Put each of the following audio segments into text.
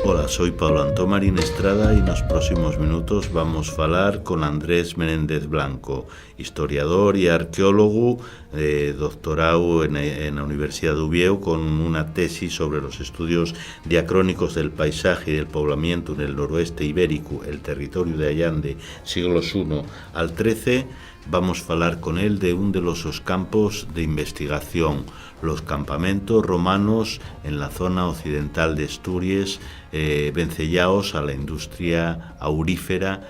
Ola, soy Pablo Antón Marín Estrada y nos próximos minutos vamos a falar con Andrés Menéndez Blanco, historiador y arqueólogo, doctorado en la Universidad de Oviedo con una tesis sobre los estudios diacrónicos del paisaje y del poblamiento en el noroeste ibérico, el territorio de Allande, siglos I al XIII. Vamos a falar con él de un de los campos de investigación, los campamentos romanos en la zona occidental de Asturias, vencellados a la industria aurífera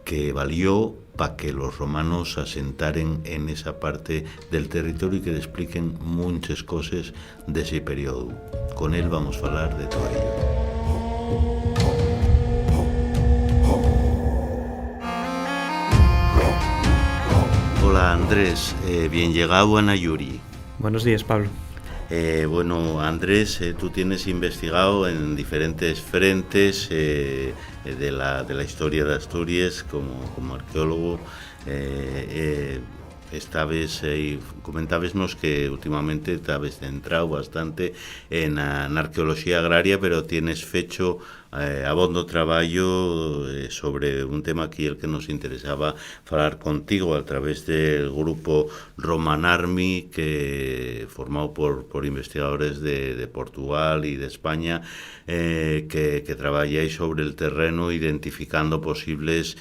que valió para que los romanos asentaren en esa parte del territorio y que le expliquen muchas cosas de ese periodo. Con él vamos a falar de todo ello. Hola Andrés, bien llegado a Nayuri. Buenos días, Pablo. Bueno, Andrés, tú tienes investigado en diferentes frentes de la historia de Asturias como arqueólogo. Comentábesnos que últimamente te habéis centrado bastante en arqueología agraria, pero tienes fecho abondo traballo sobre un tema aquí el que nos interesaba falar contigo a través del grupo Roman Army, que formado por investigadores de Portugal y de España, que traballáis sobre el terreno identificando posibles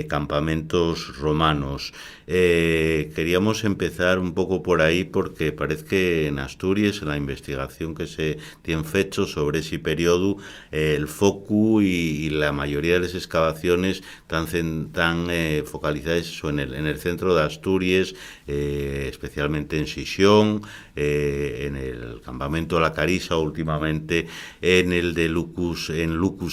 campamentos romanos. Queríamos empezar un poco por ahí porque parece que en Asturias, en la investigación que se tiene fecho sobre ese periodo, el foco y la mayoría de las excavaciones están focalizadas en el centro de Asturias, especialmente en Sisión, en el campamento de la Carisa, últimamente en el de Lucus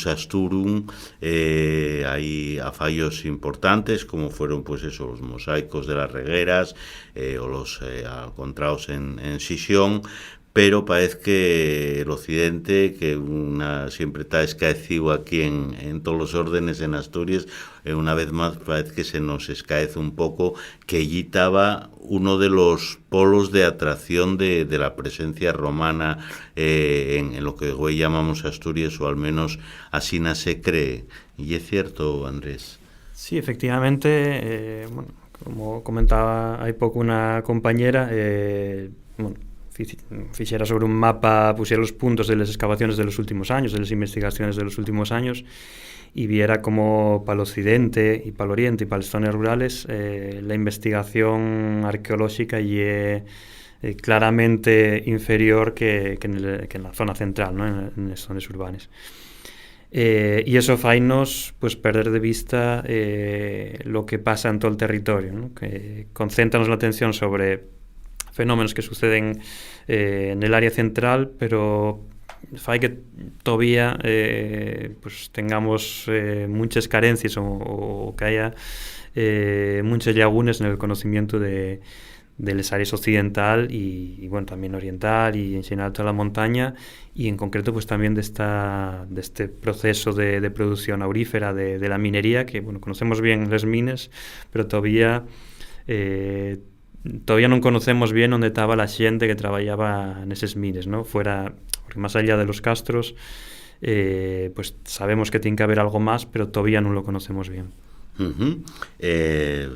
Asturum. Hay fallos importantes como fueron los mosaicos de las regueras o los encontrados en Sisión, pero parece que el occidente, que siempre está escaecido aquí en todos los órdenes en Asturias, una vez más parece que se nos escaece un poco, que allí estaba uno de los polos de atracción de la presencia romana en lo que hoy llamamos Asturias, o al menos así se cree. ¿Y es cierto, Andrés? Sí, efectivamente, como comentaba hai pouco una compañera, fixera sobre un mapa, pusiera los puntos de las excavaciones de los últimos años, de las investigaciones de los últimos años, y viera como para el occidente y para el oriente y para las zonas rurales la investigación arqueológica y claramente inferior que en la zona central, ¿no? en las zonas urbanas. Y eso fainos pues perder de vista lo que pasa en todo el territorio, ¿no? Que concéntranos la atención sobre fenómenos que suceden en el área central, pero fai que todavía pues tengamos muchas carencias o que haya muchas lagunas en el conocimiento de las áreas occidental y bueno, también oriental y en general toda la montaña, y en concreto pues también de este proceso de producción aurífera de la minería, que bueno, conocemos bien las minas, pero todavía non conocemos bien onde estaba la xente que traballaba neses mines, ¿no? Porque máis allá de los castros pues sabemos que tiene que haber algo más, pero todavía non lo conocemos bien.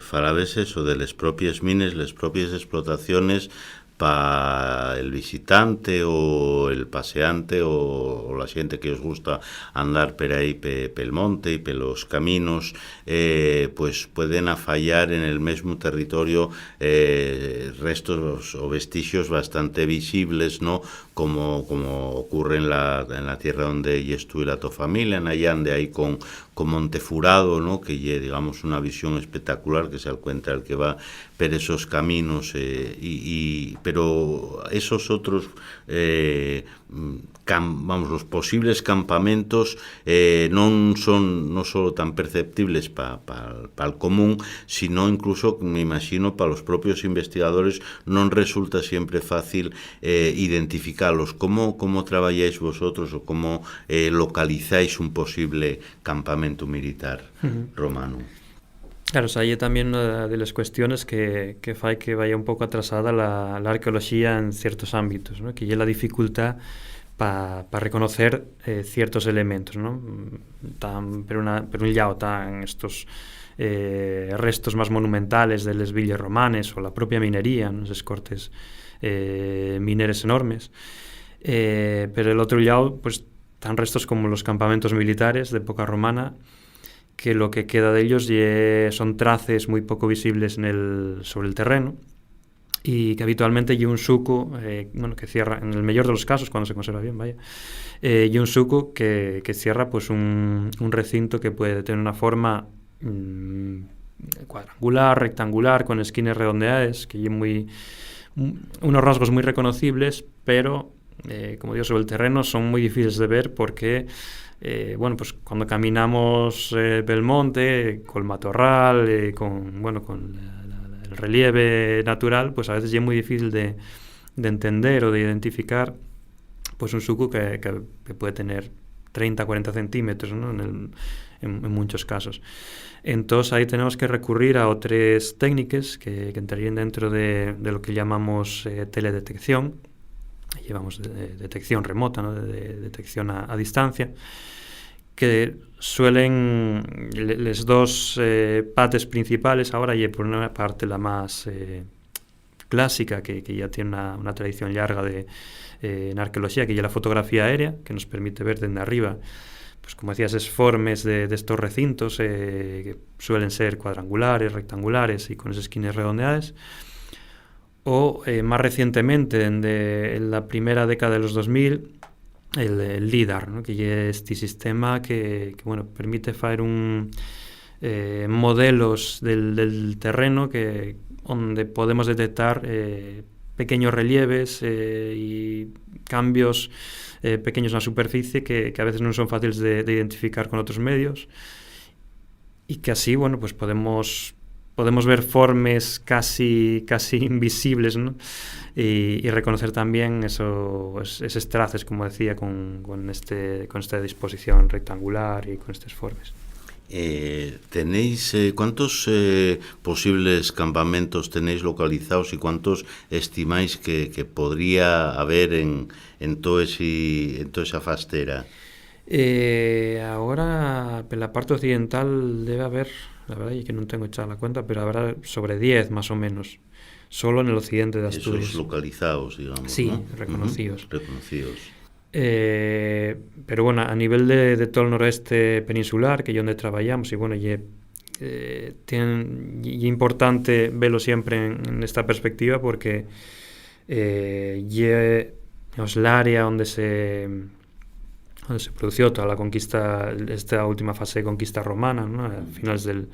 Falabes eso de las propias mines, las propias explotaciones para el visitante o el paseante o la gente que os gusta andar por ahí pel monte y pelos caminos, pues pueden fallar en el mismo territorio restos o vestigios bastante visibles, ¿no? Como ocurre en la tierra donde estuve la tu familia, en Allande, ahí con Montefurado, ¿no? Que es, digamos, una visión espectacular que se encuentra el que va por esos caminos, pero esos otros los posibles campamentos no son no solo tan perceptibles para el común, sino incluso, me imagino, para los propios investigadores no resulta siempre fácil identificarlos. ¿Cómo trabajáis vosotros o cómo localizáis un posible campamento militar romano? Claro, o sea, hay también una de las cuestiones que vaya un poco atrasada la arqueología en ciertos ámbitos, ¿no? Que ya la dificultad reconocer ciertos elementos, ¿no? Per un lado están estos restos más monumentales de les villes romanes o la propia minería, ¿no? Esos cortes mineros enormes. Pero el otro lado, pues, están restos como los campamentos militares de época romana, que lo que queda de ellos son traces muy poco visibles sobre el terreno, y que habitualmente hay un suco, que cierra, en el mejor de los casos, cuando se conserva bien, vaya, y un suco que cierra pues un recinto que puede tener una forma cuadrangular, rectangular, con esquinas redondeadas, que hay unos rasgos muy reconocibles, pero como digo, sobre el terreno son muy difíciles de ver porque pues cuando caminamos pel monte, con el matorral, con el relieve natural, pues a veces es muy difícil de entender o de identificar pues un suco que puede tener 30, 40 centímetros, ¿no? en muchos casos. Entonces ahí tenemos que recurrir a otras técnicas que entrarían dentro de lo que llamamos teledetección. Llevamos detección remota, ¿no? de detección a distancia, que suelen les dos partes principales ahora, y por una parte la más clásica, que ya tiene una tradición larga en arqueología, que es la fotografía aérea, que nos permite ver desde arriba, pues como decías, es formas de estos recintos que suelen ser cuadrangulares, rectangulares y con esas esquinas redondeadas. O más recientemente, en la primera década de los 2000, el LIDAR, ¿no? Que es este sistema que permite hacer modelos del terreno donde podemos detectar pequeños relieves y cambios pequeños en la superficie que a veces no son fáciles de identificar con otros medios, y que así pues podemos ver formas casi invisibles, ¿no? y reconocer también esos traces, como decía, con esta disposición rectangular y con estas formas. ¿Tenéis cuántos posibles campamentos tenéis localizados y cuántos estimáis que podría haber en toda esa fastera? Ahora, en la parte occidental debe haber, la verdad es que no tengo echada la cuenta, pero habrá sobre 10 más o menos, solo en el occidente de Asturias. Esos localizados, digamos, sí, ¿no? reconocidos. Reconocidos. Pero a nivel de todo el noroeste peninsular, que es donde trabajamos, y es importante verlo siempre en esta perspectiva, porque es el área donde se produjo toda la conquista, esta última fase de conquista romana, ¿no? A finales del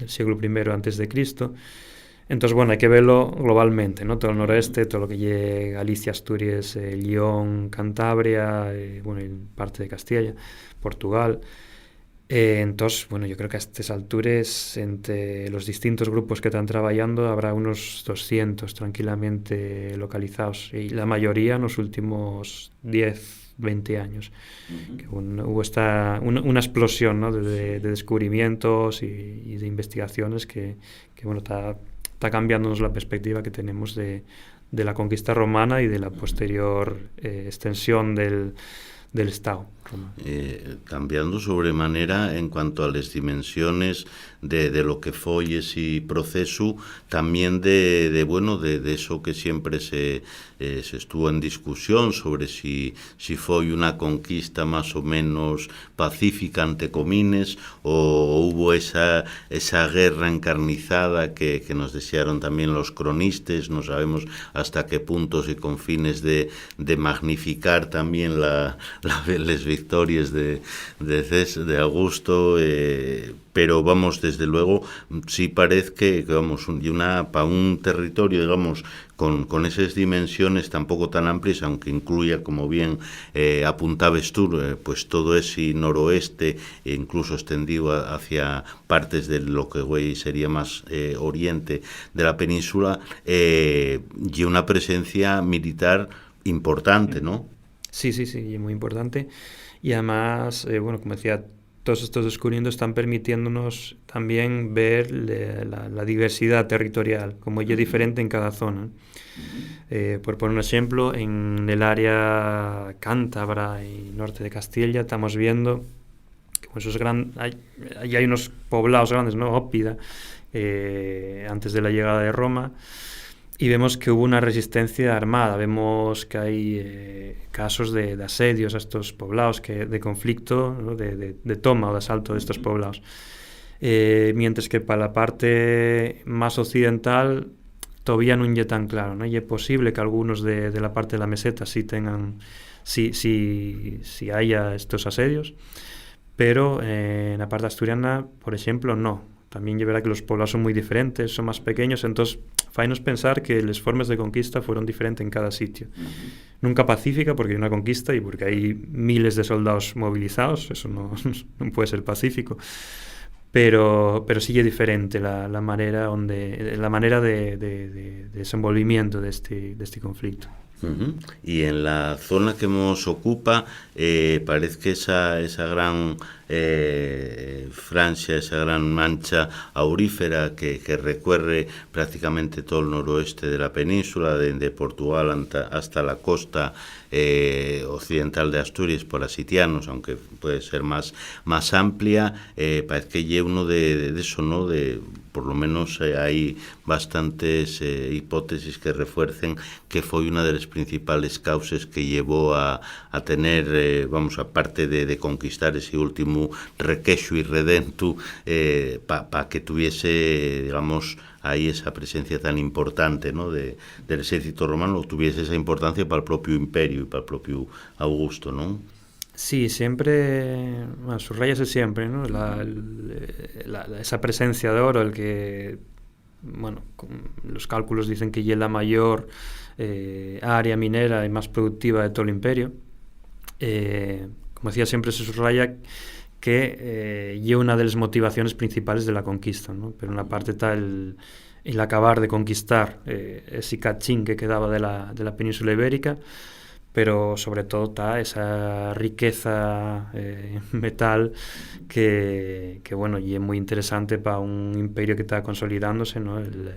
siglo I antes de Cristo. Entonces, hay que verlo globalmente, ¿no? Todo el noroeste, todo lo que llegue Galicia, Asturias, León, Cantabria, y parte de Castilla, Portugal. Entonces, yo creo que a estas alturas, entre los distintos grupos que están trabajando, habrá unos 200 tranquilamente localizados, y la mayoría en los últimos 10, 20 años. Que hubo una explosión, ¿no? de descubrimientos y de investigaciones que está cambiándonos la perspectiva que tenemos de la conquista romana y de la posterior extensión del Estado romano. Cambiando sobremanera en cuanto a las dimensiones de lo que foi ese proceso, también de eso que siempre se estuvo en discusión sobre si foi una conquista más o menos pacífica ante comines, o hubo esa guerra encarnizada que nos desearon también los cronistas. No sabemos hasta qué puntos y con fines de magnificar también las victorias de Augusto, pero desde luego sí parece que para un territorio, digamos, con esas dimensiones tampoco tan amplias, aunque incluya, como bien apuntabas tú, pues todo ese noroeste, incluso extendido hacia partes de lo que hoy sería más oriente de la península, y una presencia militar importante, ¿no? Sí, muy importante. Y además, como decía, todos estos descubrimientos están permitiéndonos también ver la diversidad territorial, como es diferente en cada zona. Por poner un ejemplo, en el área cántabra y norte de Castilla estamos viendo que esos hay unos poblados grandes, ¿no? Ópida, antes de la llegada de Roma, y vemos que hubo una resistencia armada, vemos que hay casos de asedios a estos poblados, de conflicto, ¿no? de toma o de asalto de estos poblados. Mientras que para la parte más occidental todavía no es tan claro, ¿no? Y es posible que algunos de la parte de la meseta sí haya estos asedios, pero en la parte asturiana, por ejemplo, no. También es verdad que los poblados son muy diferentes, son más pequeños, entonces fainos pensar que las formas de conquista fueron diferentes en cada sitio. Nunca pacífica, porque hay una conquista y porque hay miles de soldados movilizados, eso no puede ser pacífico. Pero sí es diferente la manera de desenvolvimiento de este conflicto. Uh-huh. Y en la zona que nos ocupa, parece que esa gran Francia, esa gran mancha aurífera que recorre prácticamente todo el noroeste de la península, desde Portugal hasta la costa occidental de Asturias por asitianos, aunque puede ser más amplia, parece que lleva uno de eso, ¿no? Por lo menos hay bastantes hipótesis que refuercen que fue una de las principales causas que llevó a tener, aparte de conquistar ese último requexo y redento, para que tuviese, digamos, ahí esa presencia tan importante, ¿no? del ejército romano, tuviese esa importancia para el propio imperio y para el propio Augusto, ¿no? Sí, siempre, subrayase siempre, ¿no? Esa presencia de oro, los cálculos dicen que es la mayor área minera y más productiva de todo el imperio. Como decía, siempre se subraya que es una de las motivaciones principales de la conquista, ¿no? Pero una parte está el acabar de conquistar ese cachín que quedaba de la península ibérica, pero sobre todo está esa riqueza metal que y es muy interesante para un imperio que está consolidándose, ¿no? El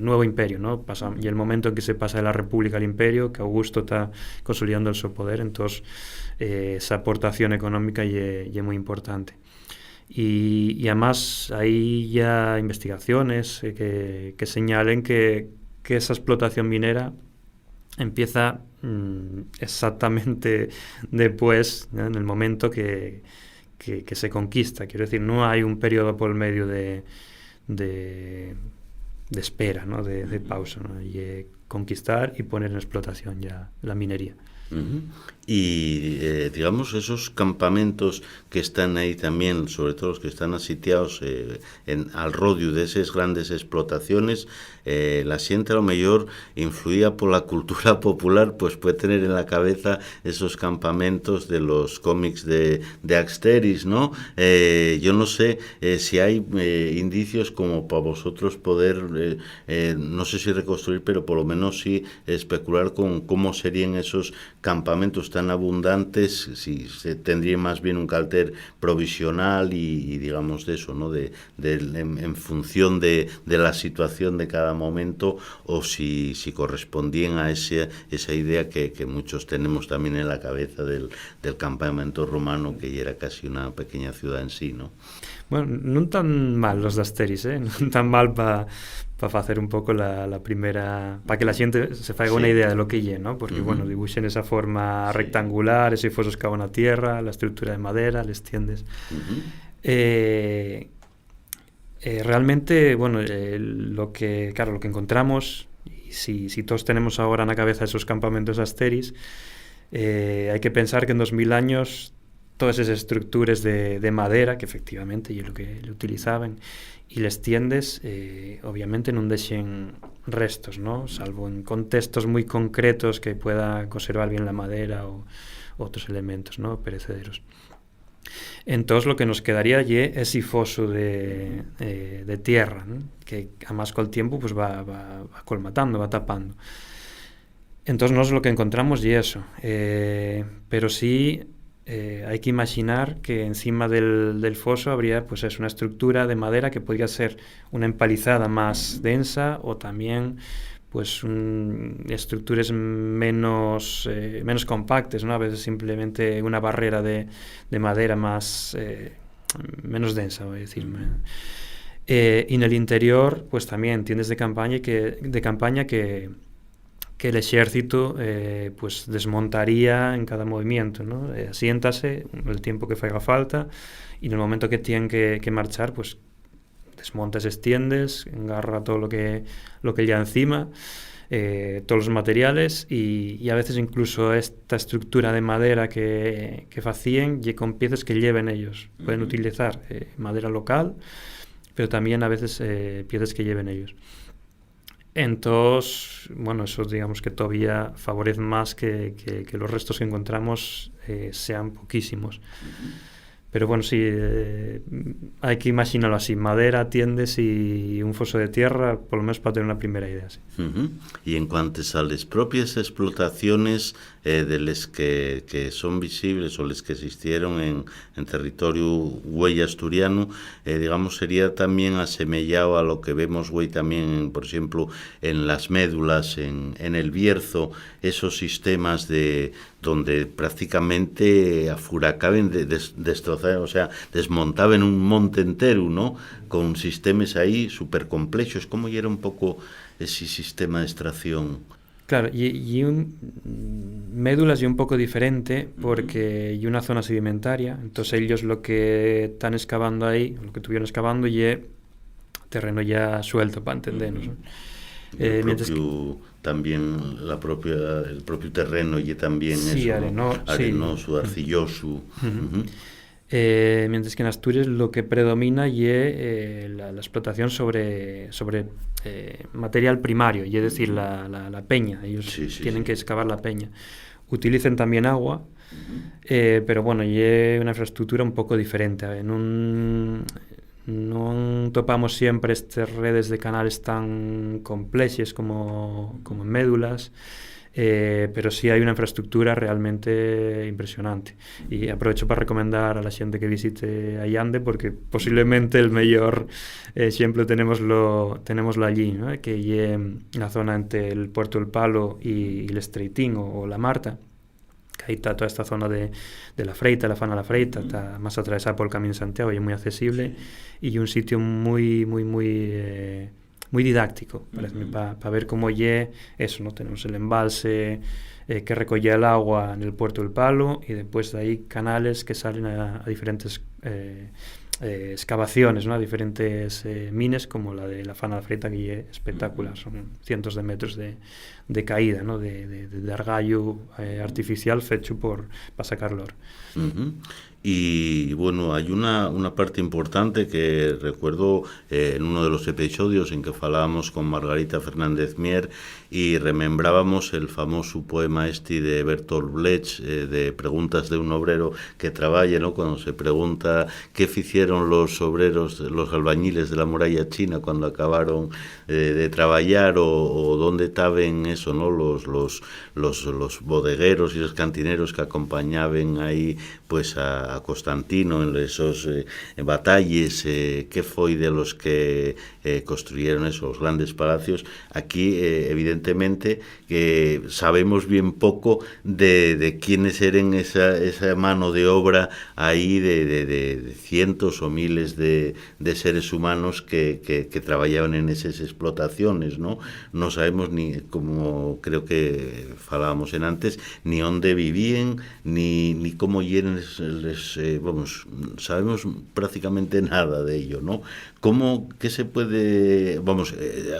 nuevo imperio, ¿no? Y el momento en que se pasa de la república al imperio, que Augusto está consolidando su poder, entonces esa aportación económica es muy importante. Y además hay ya investigaciones que señalen que esa explotación minera empieza exactamente después, ¿no? En el momento que se conquista. Quiero decir, no hay un periodo por el medio de espera, ¿no? de pausa, ¿no? Y conquistar y poner en explotación ya la minería. Uh-huh. Y digamos esos campamentos que están ahí también, sobre todo los que están asitiados al rodio de esas grandes explotaciones, la gente a lo mejor influida por la cultura popular, pues puede tener en la cabeza esos campamentos de los cómics de Asterix, ¿no? Yo no sé si hay indicios como para vosotros poder, no sé si reconstruir, pero por lo menos sí especular con cómo serían esos campamentos tan abundantes, si se tendría más bien un carácter provisional y digamos de eso, ¿no? En función de la situación de cada momento, o si correspondían a esa idea que muchos tenemos también en la cabeza del campamento romano, que ya era casi una pequeña ciudad en sí, ¿no? Bueno, non tan mal los de Asterix, non tan mal para hacer un pouco la primera, para que la xente se faiga unha idea de lo que lle, ¿no? Porque, Uh-huh. dibuixen esa forma rectangular, ese fosos que van a tierra, la estructura de madera, les tiendes. Uh-huh. Realmente, lo que encontramos, y si todos tenemos ahora na cabeza esos campamentos de Asterix, hai que pensar que en 2000 años todas esas estructuras de madera, que efectivamente es lo que le utilizaban, y les tiendes, obviamente non deixen restos, ¿no? Salvo en contextos muy concretos que pueda conservar bien la madera o otros elementos, ¿no? Perecederos. Entonces lo que nos quedaría es ese foso de tierra, ¿no? Que además con el tiempo pues va colmatando, va tapando. Entonces nosotros lo que encontramos y eso, pero sí hay que imaginar que encima del foso habría pues una estructura de madera que podría ser una empalizada más densa o también pues estructuras menos compactas, ¿no? A veces simplemente una barrera de madera menos densa, voy a decir. Y en el interior pues también tiendas de campaña que el ejército pues desmontaría en cada movimiento, ¿no? Asiéntase el tiempo que haga falta y en el momento que tienen que marchar, pues desmonta esas tiendas, agarra todo lo que ya encima, todos los materiales y a veces incluso esta estructura de madera que hacían y con piezas que lleven ellos. Pueden utilizar madera local, pero también a veces piezas que lleven ellos. Entonces, bueno, eso digamos que todavía favorece más que los restos que encontramos sean poquísimos. Pero bueno, sí, hay que imaginarlo así, madera, tiendes y un foso de tierra, por lo menos para tener una primera idea. Sí. Y en cuanto a las propias explotaciones de las que son visibles o las que existieron en territorio güey asturiano, digamos, sería también asemejado a lo que vemos güey también, por ejemplo, en las médulas, en el Bierzo, esos sistemas de donde prácticamente afuracaban de destrozar, o sea, desmontaban un monte entero, ¿no? Con sistemas ahí súper complejos. ¿Cómo era un poco ese sistema de extracción? Claro, y médulas y un poco diferente porque hay una zona sedimentaria, entonces ellos lo que están excavando ahí, lo que estuvieron excavando y es terreno ya suelto, para entendernos, ¿no? También el propio terreno y también sí, eso, arenoso, sí. arcilloso. Mientras que en Asturias lo que predomina es la explotación sobre material primario, y es decir, la peña. Ellos tienen que excavar la peña. Utilizan también agua, pero bueno, y es una infraestructura un poco diferente. No topamos siempre estas redes de canales tan complejos como en médulas, pero sí hay una infraestructura realmente impresionante. Y aprovecho para recomendar a la gente que visite Allande porque posiblemente el mejor ejemplo tenemoslo allí, ¿no? Que es la zona entre el Puerto del Palo y el Estreitín o la Marta. Ahí está toda esta zona de la Freita, la Fana la Freita, está más atravesada por el Camino de Santiago y es muy accesible y un sitio muy didáctico, para ver cómo eso, ¿no? Tenemos el embalse que recoge el agua en el Puerto del Palo y después de ahí canales que salen a diferentes excavaciones, ¿no? A diferentes mines como la de la Fana la Freita, que es espectacular, son cientos de metros de caída, ¿no? de argallo artificial hecho para sacarlo. Y bueno, hay una parte importante que recuerdo en uno de los episodios en que falábamos con Margarita Fernández Mier y remembrábamos el famoso poema de Bertolt Brecht, de Preguntas de un obrero que trabaja, ¿no? Cuando se pregunta qué hicieron los obreros, los albañiles de la muralla china cuando acabaron de trabajar o dónde estaban eso, ¿no? Los bodegueros y los cantineros que acompañaban ahí pues a Constantino en esos batalles, qué fue de los que construyeron esos grandes palacios. Aquí evidentemente que sabemos bien poco de quiénes eran esa mano de obra ahí de cientos o miles de seres humanos que trabajaban en esas explotaciones, ¿no? No sabemos ni, como creo que falábamos en antes, ni dónde vivían, ni cómo eran sabemos prácticamente nada de ello, ¿no? ¿Qué se puede,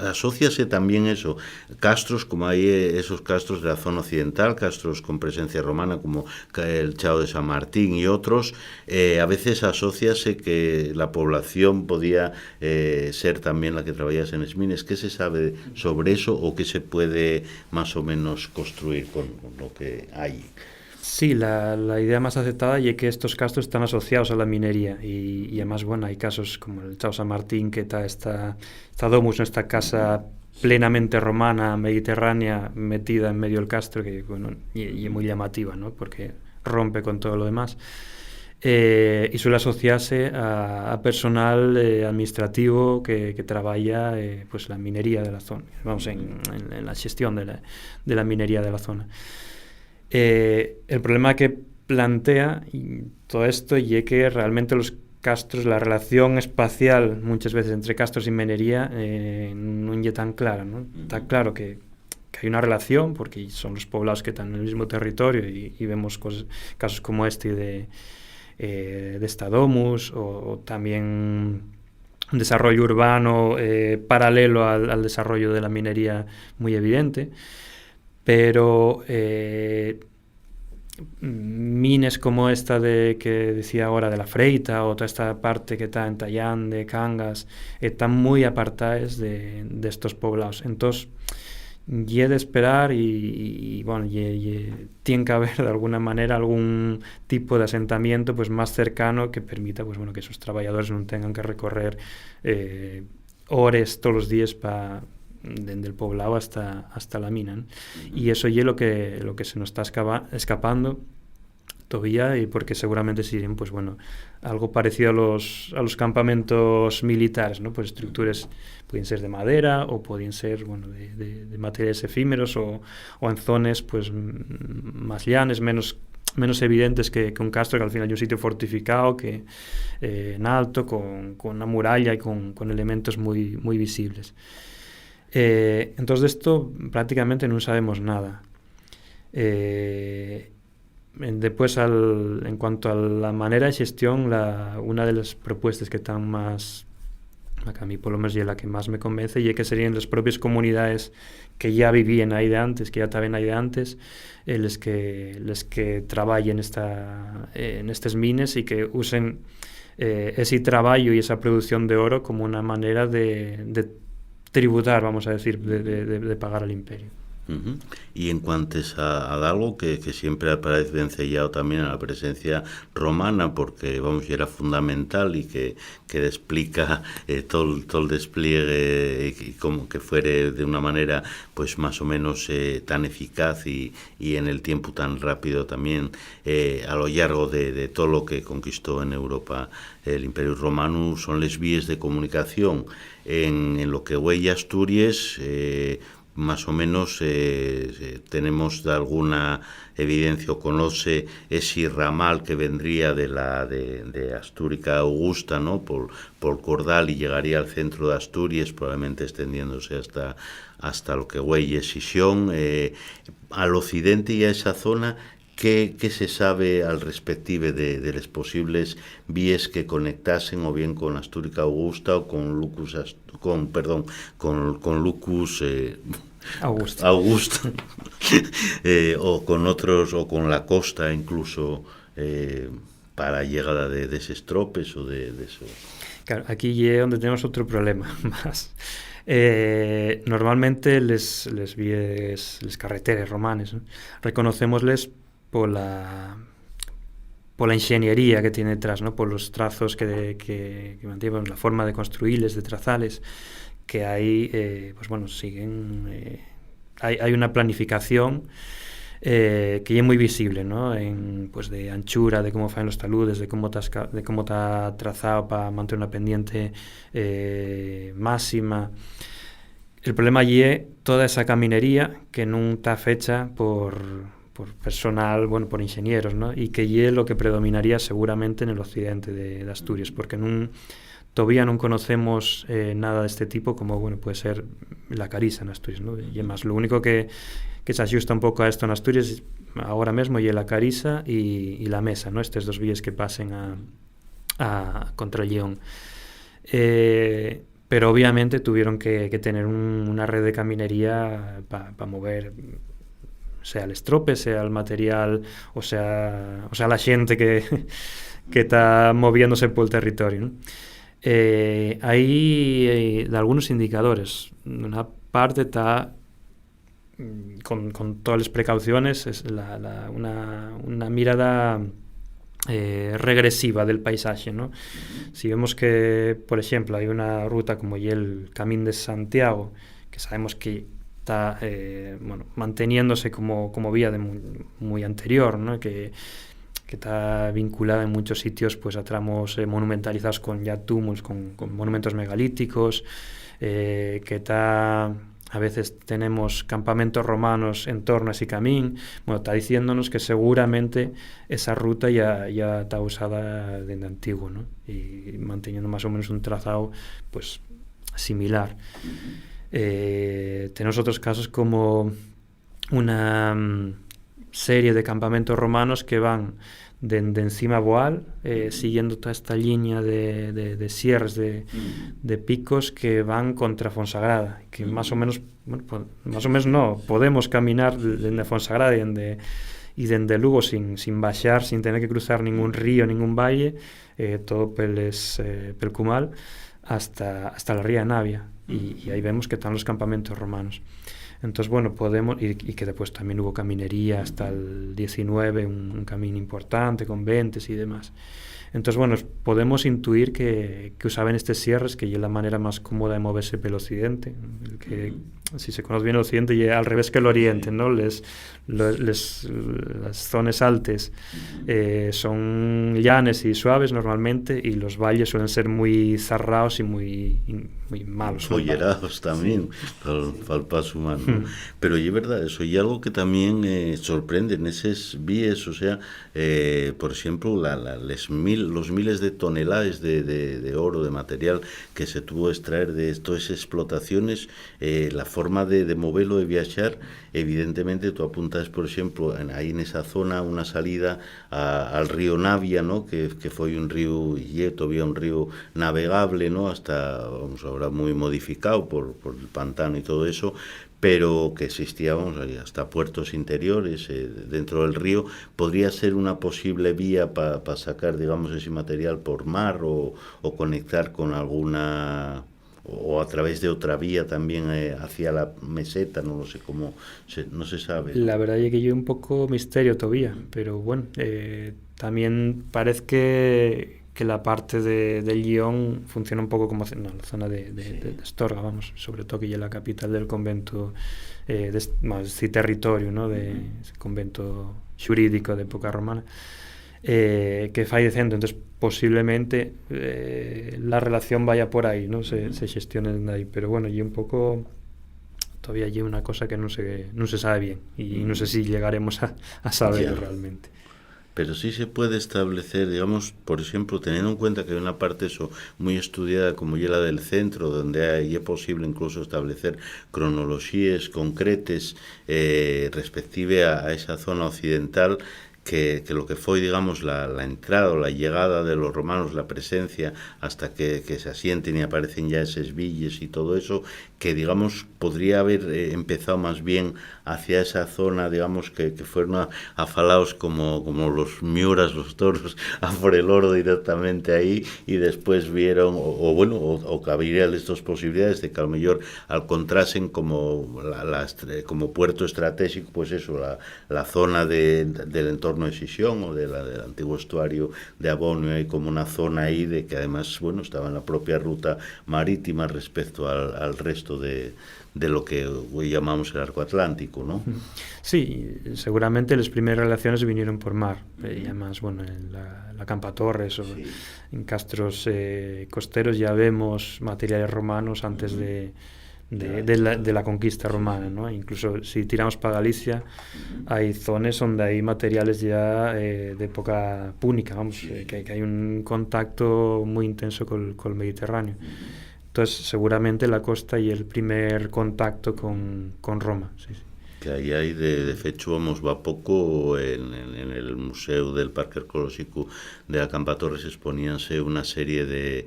asóciase también eso, castros como hay esos castros de la zona occidental, castros con presencia romana como el Chao de San Martín y otros, a veces asóciase que la población podía ser también la que trabajase en esmines. ¿Qué se sabe sobre eso o qué se puede más o menos construir con lo que hay? Sí, la idea más aceptada es que estos castros están asociados a la minería y además, bueno, hay casos como el Chao San Martín, que está domus, esta casa plenamente romana, mediterránea, metida en medio del castro, que bueno, y muy llamativa, ¿no? Porque rompe con todo lo demás. Y suele asociarse a personal administrativo que traballa pues la minería de la zona, vamos, en la gestión de la minería de la zona. El problema que plantea todo esto es que realmente los castros, la relación espacial muchas veces entre castros y minería no es tan clara, ¿no? Está claro que hay una relación porque son los poblados que están en el mismo territorio y vemos casos como este de Stadomus o también un desarrollo urbano paralelo al desarrollo de la minería muy evidente, pero mines como esta que decía ahora de la Freita o toda esta parte que está en Tallán, de Cangas, están muy apartadas de estos poblados. Entonces, y he de esperar y bueno, tiene que haber de alguna manera algún tipo de asentamiento pues más cercano que permita pues bueno que esos trabajadores no tengan que recorrer horas todos los días desde el poblado hasta la mina, ¿no? Y eso es lo que se nos está escapando todavía, y porque seguramente serían pues bueno algo parecido a los campamentos militares, ¿no? Pues estructuras pueden ser de madera o pueden ser bueno de materiales efímeros o en zonas pues más llanas, menos evidentes que un castro, que al final hay un sitio fortificado que en alto con una muralla y con elementos muy muy visibles. Entonces de esto prácticamente no sabemos nada. Después, en cuanto a la manera de gestión, una de las propuestas que están más, a mí por lo menos, y la que más me convence, y es que serían las propias comunidades que ya vivían ahí de antes, que ya estaban ahí de antes, les que trabajen en estas mines y que usen ese trabajo y esa producción de oro como una manera de tributar, vamos a decir, de pagar al imperio. Uh-huh. Y en cuanto a algo que siempre aparece vencellado también a la presencia romana, porque vamos, era fundamental y que explica todo el despliegue y como que fuere de una manera pues más o menos tan eficaz y en el tiempo tan rápido también a lo largo de todo lo que conquistó en Europa el Imperio Romano, son las vías de comunicación en lo que huella Asturias. Más o menos tenemos de alguna evidencia o conoce ese ramal que vendría de Astúrica Augusta, ¿no? por Cordal y llegaría al centro de Asturias, probablemente extendiéndose hasta lo que huelle Sisión, al occidente y a esa zona. ¿Qué se sabe al respective de las posibles vías que conectasen o bien con Astúrica Augusta o con Lucus Augusta o con otros, o con la costa incluso para llegada de esos tropes o de eso? Claro, aquí es donde tenemos otro problema más. Normalmente les vías, les carreteras romanes, ¿no? Reconocémosles por la ingeniería que tiene detrás, ¿no? Por los trazos que mantienen, la forma de construirles, de trazales, que hay, pues bueno, siguen, hay una planificación que es muy visible, ¿no? Pues de anchura, de cómo fan los taludes, de cómo está trazado para mantener una pendiente máxima. El problema allí es toda esa caminería que no está fecha por personal, bueno, por ingenieros, ¿no? Y que es lo que predominaría seguramente en el occidente de Asturias, porque todavía no conocemos nada de este tipo, como bueno puede ser la cariza en Asturias, ¿no? Y además lo único que se ajusta un poco a esto en Asturias ahora mismo es la cariza y la mesa, ¿no? Estas dos vías que pasen a contra León. Pero obviamente tuvieron que tener una red de caminería para mover, sea el estrope, sea el material, o sea la gente que está moviéndose por el territorio, ¿no? Hay de algunos indicadores. Una parte está con todas las precauciones, es una mirada regresiva del paisaje, ¿no? Si vemos que, por ejemplo, hay una ruta como el Camino de Santiago, que sabemos que está manteniéndose como vía de muy anterior, ¿no? Que está vinculada en muchos sitios pues a tramos monumentalizados con ya túmulos, con monumentos megalíticos, que está... A veces tenemos campamentos romanos en torno a ese camino. Bueno, está diciéndonos que seguramente esa ruta ya está usada desde antiguo, ¿no? Y manteniendo más o menos un trazado pues similar. Tenemos otros casos como una serie de campamentos romanos que van de encima a Boal, siguiendo toda esta línea de sierras, de picos que van contra Fonsagrada, que más o menos no, podemos caminar desde Fonsagrada y desde Lugo sin baixar, sin tener que cruzar ningún río, ningún valle, todo pel Cumal, hasta la ría de Navia, y ahí vemos que están los campamentos romanos. Entonces, bueno, podemos, y que después también hubo caminería hasta el 19, un camino importante con ventes y demás. Entonces, bueno, podemos intuir que usaban estos sierras, que es la manera más cómoda de moverse por el occidente, que si se conoce bien el occidente y al revés que el oriente, ¿no? Las zonas altas son llanas y suaves normalmente, y los valles suelen ser muy cerrados y muy malos. Follerados también, sí, para el paso humano. Pero es verdad, eso y algo que también sorprende en esos vías, o sea, por ejemplo, los miles de toneladas de oro, de material que se tuvo que extraer de todas esas explotaciones, la forma de moverlo, de viajar, evidentemente tú apuntas, por ejemplo, ahí en esa zona una salida al río Navia, ¿no? que fue un río, y todavía un río navegable, ¿no? Hasta, vamos, ahora muy modificado por el pantano y todo eso, pero que existía, vamos, hasta puertos interiores dentro del río. Podría ser una posible vía para sacar, digamos, ese material por mar o conectar con alguna, o a través de otra vía también hacia la meseta, no lo sé cómo, no se sabe. La verdad es que yo un poco misterio todavía, pero bueno, también parece que la parte del Guión funciona un poco como la zona de Astorga, vamos, sobre todo que ya es la capital del convento, este territorio, ¿no? De ese convento xurídico de época romana, que fai de centro. Entonces posiblemente la relación vaya por ahí, ¿no? Se gestione de ahí, pero bueno, y un poco todavía hay una cosa que no se sabe bien, y no sé si llegaremos a saberlo realmente. Pero sí se puede establecer, digamos, por ejemplo, teniendo en cuenta que hay una parte eso muy estudiada como ya la del centro, donde es posible incluso establecer cronologías concretas respective a esa zona occidental, que lo que fue, digamos, la entrada o la llegada de los romanos, la presencia, hasta que se asienten y aparecen ya esos villes y todo eso, que, digamos, podría haber empezado más bien hacia esa zona, digamos, que fueron afalados como los miuras, los toros, a por el oro directamente ahí, y después vieron, o que habría estas posibilidades de que a lo mejor encontrasen como como puerto estratégico, pues eso, la zona del entorno de Sisión o del antiguo estuario de Abonio, hay como una zona ahí de que además, bueno, estaba en la propia ruta marítima respecto al resto de lo que hoy llamamos el arco atlántico, ¿no? Sí, seguramente las primeras relaciones vinieron por mar, y además, bueno, en la Campa Torres o sí, en castros costeros ya vemos materiales romanos antes de la conquista romana, ¿no? Incluso si tiramos para Galicia, hay zonas donde hay materiales ya de época púnica, vamos, que hay un contacto muy intenso con el Mediterráneo. Entonces, seguramente la costa y el primer contacto con Roma. Sí, sí. Que aí hai, de fecho, vamos, va pouco en el Museo del Parque Arqueológico de la Campa Torres exponíanse una serie de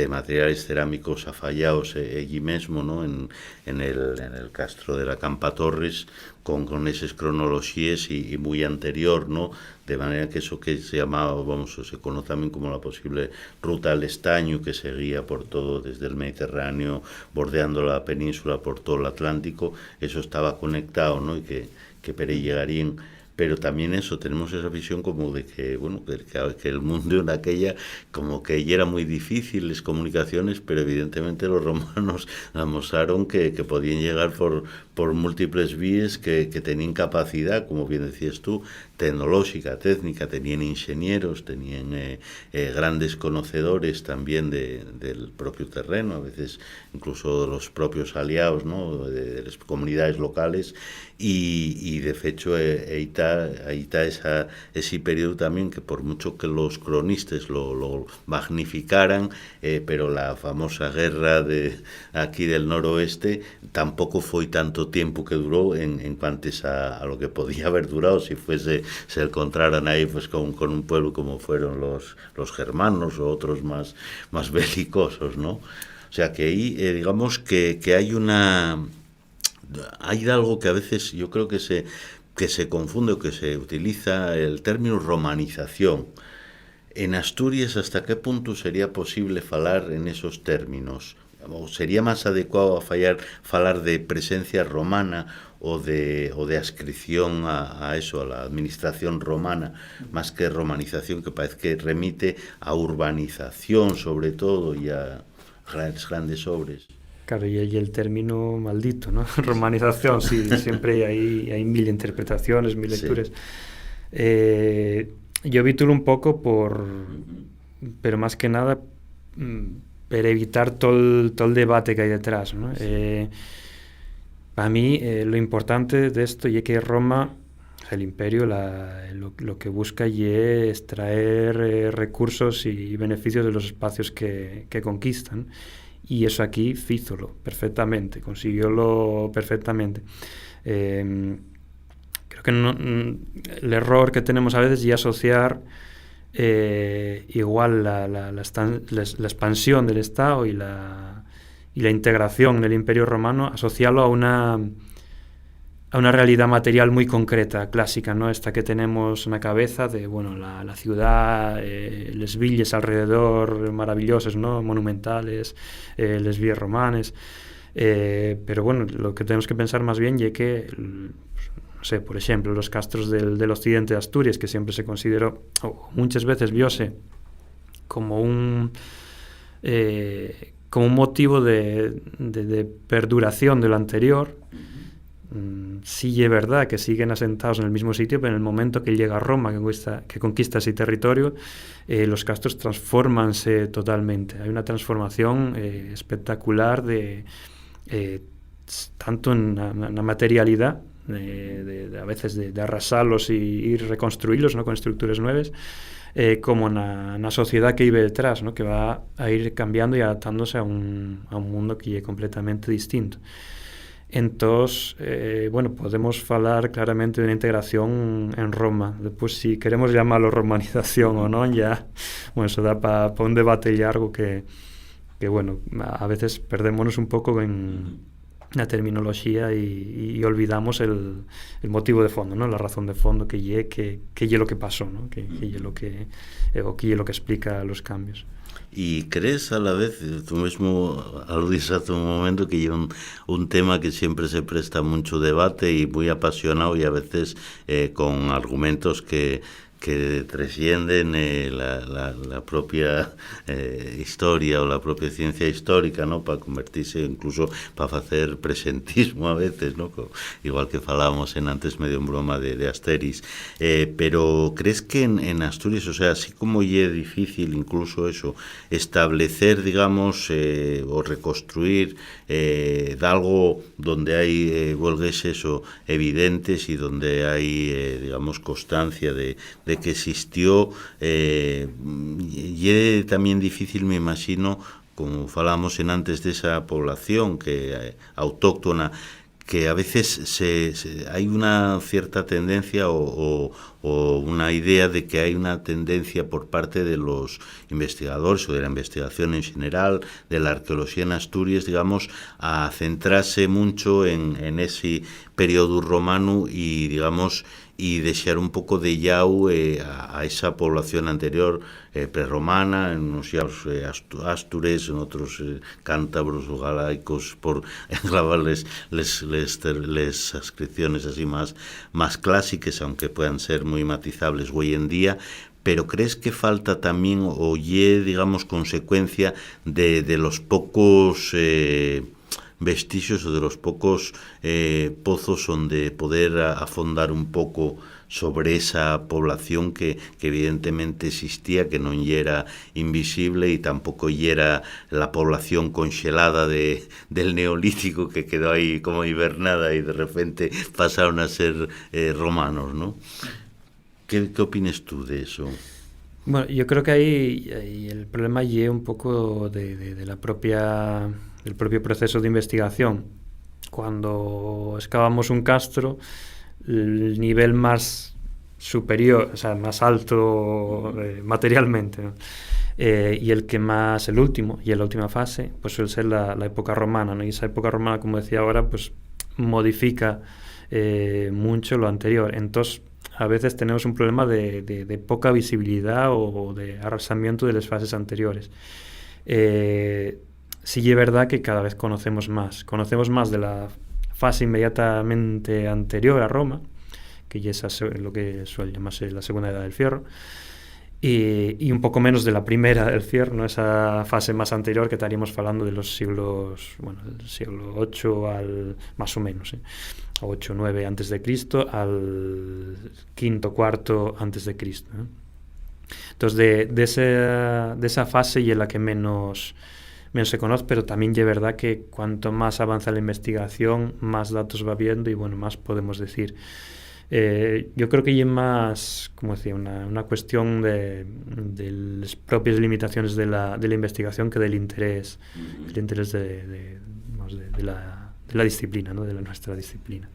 materiales cerámicos afallados allí mesmo, ¿no? en el castro de la Campa Torres, con esas cronologías y muy anterior, ¿no? De manera que eso que se llamaba, vamos, se conoce también como la posible ruta al estaño, que seguía por todo, desde el Mediterráneo, bordeando la península, por todo el Atlántico, eso estaba conectado, ¿no? Y que por ahí llegarían. Pero también eso, tenemos esa visión como de que, bueno, que el mundo en aquella, como que ya era muy difícil las comunicaciones, pero evidentemente los romanos demostraron que podían llegar por múltiples vías que tenían capacidad, como bien decías tú, tecnológica, técnica, tenían ingenieros, tenían grandes conocedores también del propio terreno, a veces incluso los propios aliados, ¿no?, de las comunidades locales, y de hecho ahí está ese periodo también que por mucho que los cronistas lo magnificaran, pero la famosa guerra de aquí del noroeste tampoco fue tanto tiempo que duró en cuanto a lo que podía haber durado si se encontraran ahí pues con un pueblo como fueron los germanos o otros más belicosos, ¿no? O sea que ahí digamos que hay algo que a veces yo creo que se confunde o que se utiliza el término romanización. En Asturias, ¿hasta qué punto sería posible falar en esos términos? ¿O sería más adecuado falar de presencia romana o de adscripción a eso, a la administración romana, más que romanización, que parece que remite a urbanización sobre todo y a grandes obras? Claro, y el término maldito, ¿no? Romanización, sí, siempre hay mil interpretaciones, mil lecturas. Sí. Yo vitulo un poco pero más que nada, para evitar todo el debate que hay detrás, ¿no? Para mí, lo importante de esto es que Roma, el imperio, lo que busca es extraer recursos y beneficios de los espacios que conquistan. Y eso aquí fízolo perfectamente, consiguiólo perfectamente. Creo que el error que tenemos a veces es asociar igual la expansión del Estado y la integración en el Imperio Romano, asociarlo a una realidad material muy concreta, clásica, ¿no? Esta que tenemos en la cabeza de, bueno, la ciudad, les villes alrededor maravillosas, ¿no?, monumentales, les vías romanes, pero bueno, lo que tenemos que pensar más bien es que, no sé, por ejemplo, los castros del occidente de Asturias, que siempre se consideró, o muchas veces viose como un motivo de perduración de lo anterior. Sí es verdad que siguen asentados en el mismo sitio, pero en el momento que llega Roma, que conquista ese territorio, los castros transfórmanse totalmente. Hay una transformación espectacular tanto en la materialidad, a veces de arrasarlos y reconstruirlos, ¿no?, con estructuras nuevas, como en la sociedad que vive detrás, ¿no?, que va a ir cambiando y adaptándose a un mundo que es completamente distinto. Entonces, bueno, podemos hablar claramente de una integración en Roma. Después, si queremos llamarlo romanización o no, ya, bueno, eso da para un debate largo que, bueno, a veces perdémonos un poco en la terminología y olvidamos el motivo de fondo, ¿no?, la razón de fondo que es lo que pasó, ¿no?, que es lo que explica los cambios. ¿Y crees a la vez, tú mismo aludiste hace un momento, que hay un tema que siempre se presta mucho debate y muy apasionado, y a veces con argumentos que trascienden la propia historia o la propia ciencia histórica, ¿no?, para convertirse incluso para hacer presentismo a veces, ¿no?, igual que falábamos antes medio en broma de Asteris, pero ¿crees que en Asturias, o sea, así como es difícil incluso eso, establecer, digamos, o reconstruir de algo donde hay huelgas eso evidentes y donde hay digamos constancia de que existió, y es también difícil, me imagino, como falábamos antes, de esa población que autóctona, que a veces hay una cierta tendencia o una idea de que hay una tendencia por parte de los investigadores o de la investigación en general, de la arqueología en Asturias, digamos, a centrarse mucho en ese periodo romano y, digamos, y desear un poco de llau a esa población anterior prerromana, en unos llaus astures, en otros cántabros o galaicos, por grabarles les ascripciones así más clásicas, aunque puedan ser muy matizables hoy en día. Pero ¿crees que falta también, o digamos, consecuencia de los pocos vestigios o de los pocos pozos donde poder afondar un poco sobre esa población que evidentemente existía, que non era invisible e tampouco era la población conxelada del neolítico que quedó aí como hibernada e de repente pasaron a ser romanos, ¿no? ¿Qué opinas tú de eso? Bueno, yo creo que ahí el problema es un poco de la propia, del propio proceso de investigación. Cuando excavamos un castro, el nivel más superior, o sea, más alto materialmente, ¿no? Y el último, y en la última fase, pues suele ser la época romana, ¿no? Y esa época romana, como decía ahora, pues modifica mucho lo anterior. Entonces, a veces tenemos un problema de poca visibilidad o de arrasamiento de las fases anteriores. Sí es verdad que cada vez conocemos más de la fase inmediatamente anterior a Roma, que ya es lo que suele llamarse la segunda edad del fierro, y un poco menos de la primera del fierro, ¿no? Esa fase más anterior que estaríamos hablando de los siglos, bueno, del siglo 8 al más o menos, 8, 9 antes de Cristo al quinto, cuarto antes de Cristo, ¿eh? Entonces de esa fase y en la que menos se conoce, pero también es verdad que cuanto más avanza la investigación, más datos va viendo y bueno, más podemos decir. Yo creo que es más, como decía, una cuestión de las propias limitaciones de la investigación que del interés, el interés de la disciplina, ¿no? De nuestra disciplina.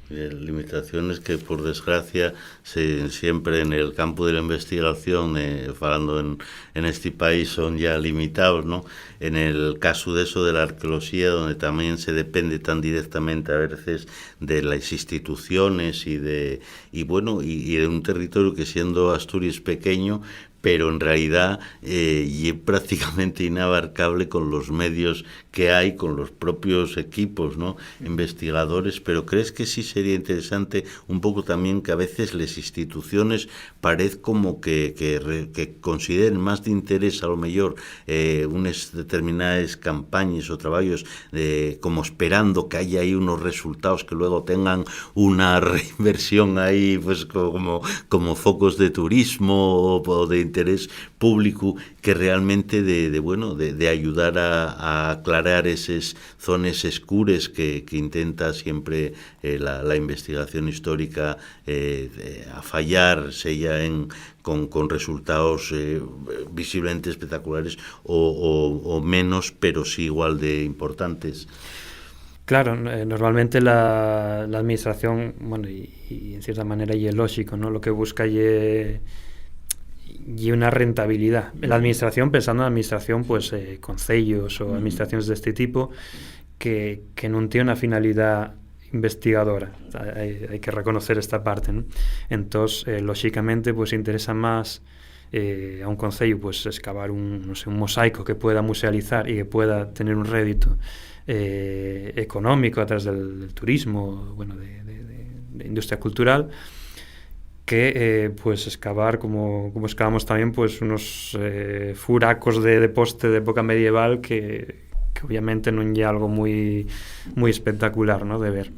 Limitaciones que, por desgracia, siempre en el campo de la investigación, falando en este país, son ya limitados, ¿no? En el caso de eso de la arqueología, donde también se depende tan directamente a veces de las instituciones y de un territorio que, siendo Asturias pequeño, pero en realidad y es prácticamente inabarcable con los medios que hay, con los propios equipos, ¿no? Investigadores, pero ¿crees que sí sería interesante un poco también que a veces las instituciones parece como que consideren más de interés a lo mejor unas determinadas campañas o trabajos como esperando que haya ahí unos resultados que luego tengan una reinversión ahí pues como focos de turismo o de interés público que realmente de ayudar a aclarar esas zonas escuras que intenta siempre la investigación histórica a fallar, sea con resultados visiblemente espectaculares o menos, pero sí igual de importantes. Claro, normalmente la administración, bueno, y en cierta manera y es lógico, ¿no? Lo que busca y una rentabilidad. La administración, pensando en la administración, pues concellos o administraciones de este tipo, que no tiene una finalidad investigadora. Hay que reconocer esta parte, ¿no? Entonces, lógicamente, pues interesa más a un concello pues excavar un mosaico que pueda musealizar y que pueda tener un rédito económico a través del turismo, bueno, de industria cultural, que pues excavar como excavamos también pues unos furacos de poste de época medieval que obviamente no es algo muy espectacular, ¿no? De ver,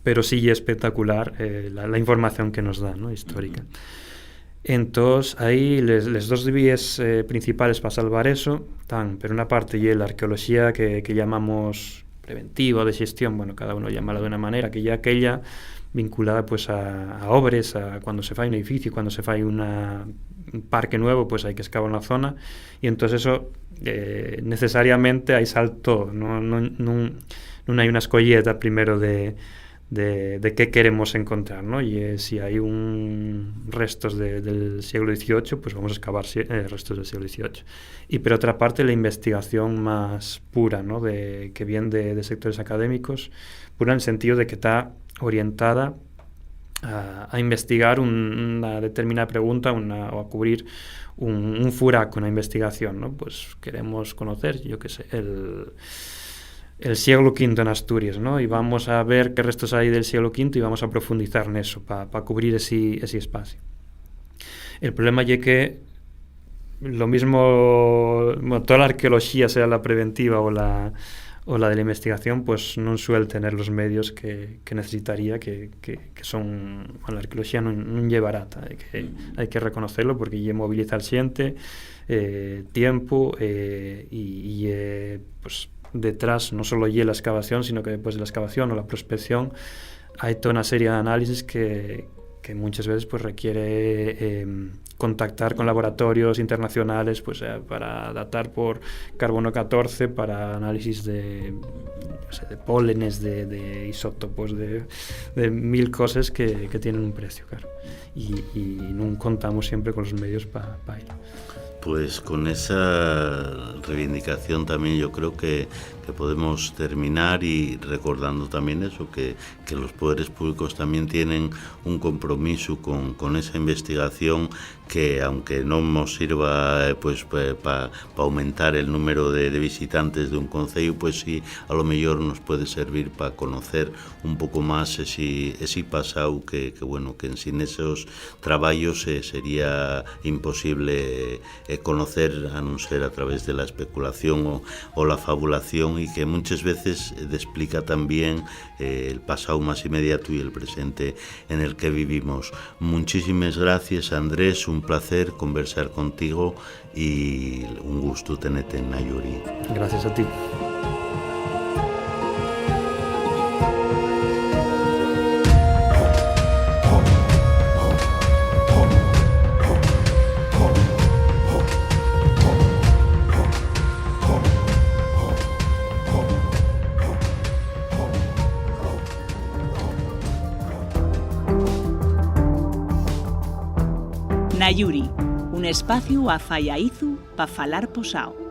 pero sí es espectacular la información que nos da, ¿no? Histórica. Entonces ahí les dos vías principales para salvar eso están, por una parte, y la arqueología que llamamos preventiva o de gestión, bueno, cada uno llama de una manera, que ya aquella vinculada pues a obras, a cuando se fai un edificio, cuando se fai un parque nuevo, pues hay que excavar una zona, y entonces eso necesariamente hay salto, no hay una escolleta primero de qué queremos encontrar, ¿no? Y si hay restos del siglo XVIII, pues vamos a excavar restos del siglo XVIII. Y por otra parte, la investigación más pura, ¿no? Que viene de sectores académicos, pura en el sentido de que está orientada a investigar una determinada pregunta o a cubrir un furaco, una investigación, ¿no? Pues queremos conocer, yo qué sé, el siglo V en Asturias, ¿no? Y vamos a ver qué restos hay del siglo V y vamos a profundizar en eso para cubrir ese espacio. El problema es que lo mismo, bueno, toda la arqueología, sea la preventiva o o la de la investigación, pues non suele tener los medios que necesitaría, que son, bueno, la arqueoloxía non lle barata, hai que reconocerlo, porque lle moviliza al xente, tiempo, y pues detrás non solo lle la excavación, sino que después de la excavación o la prospección hai toda unha serie de análisis que muchas veces pues requiere contactar con laboratorios internacionales, pues para datar por carbono 14, para análisis de pólenes, de isótopos, de mil cosas que tienen un precio, claro, y non contamos siempre con los medios para ir. Pues con esa reivindicación también yo creo que podemos terminar, y recordando también eso, que los poderes públicos también tienen un compromiso con esa investigación, que aunque no nos sirva pues para aumentar el número de visitantes de un concello, pues sí, a lo mejor nos puede servir para conocer un poco más ese pasado que bueno, que sin esos trabajos sería imposible conocer, a no ser a través de la especulación o la fabulación, y que muchas veces explica también el pasado más inmediato y el presente en el que vivimos. Muchísimas gracias, Andrés, un placer conversar contigo y un gusto tenerte en Nayuri. Gracias a ti. Nayuri, un espacio a Fallaizu para falar posao.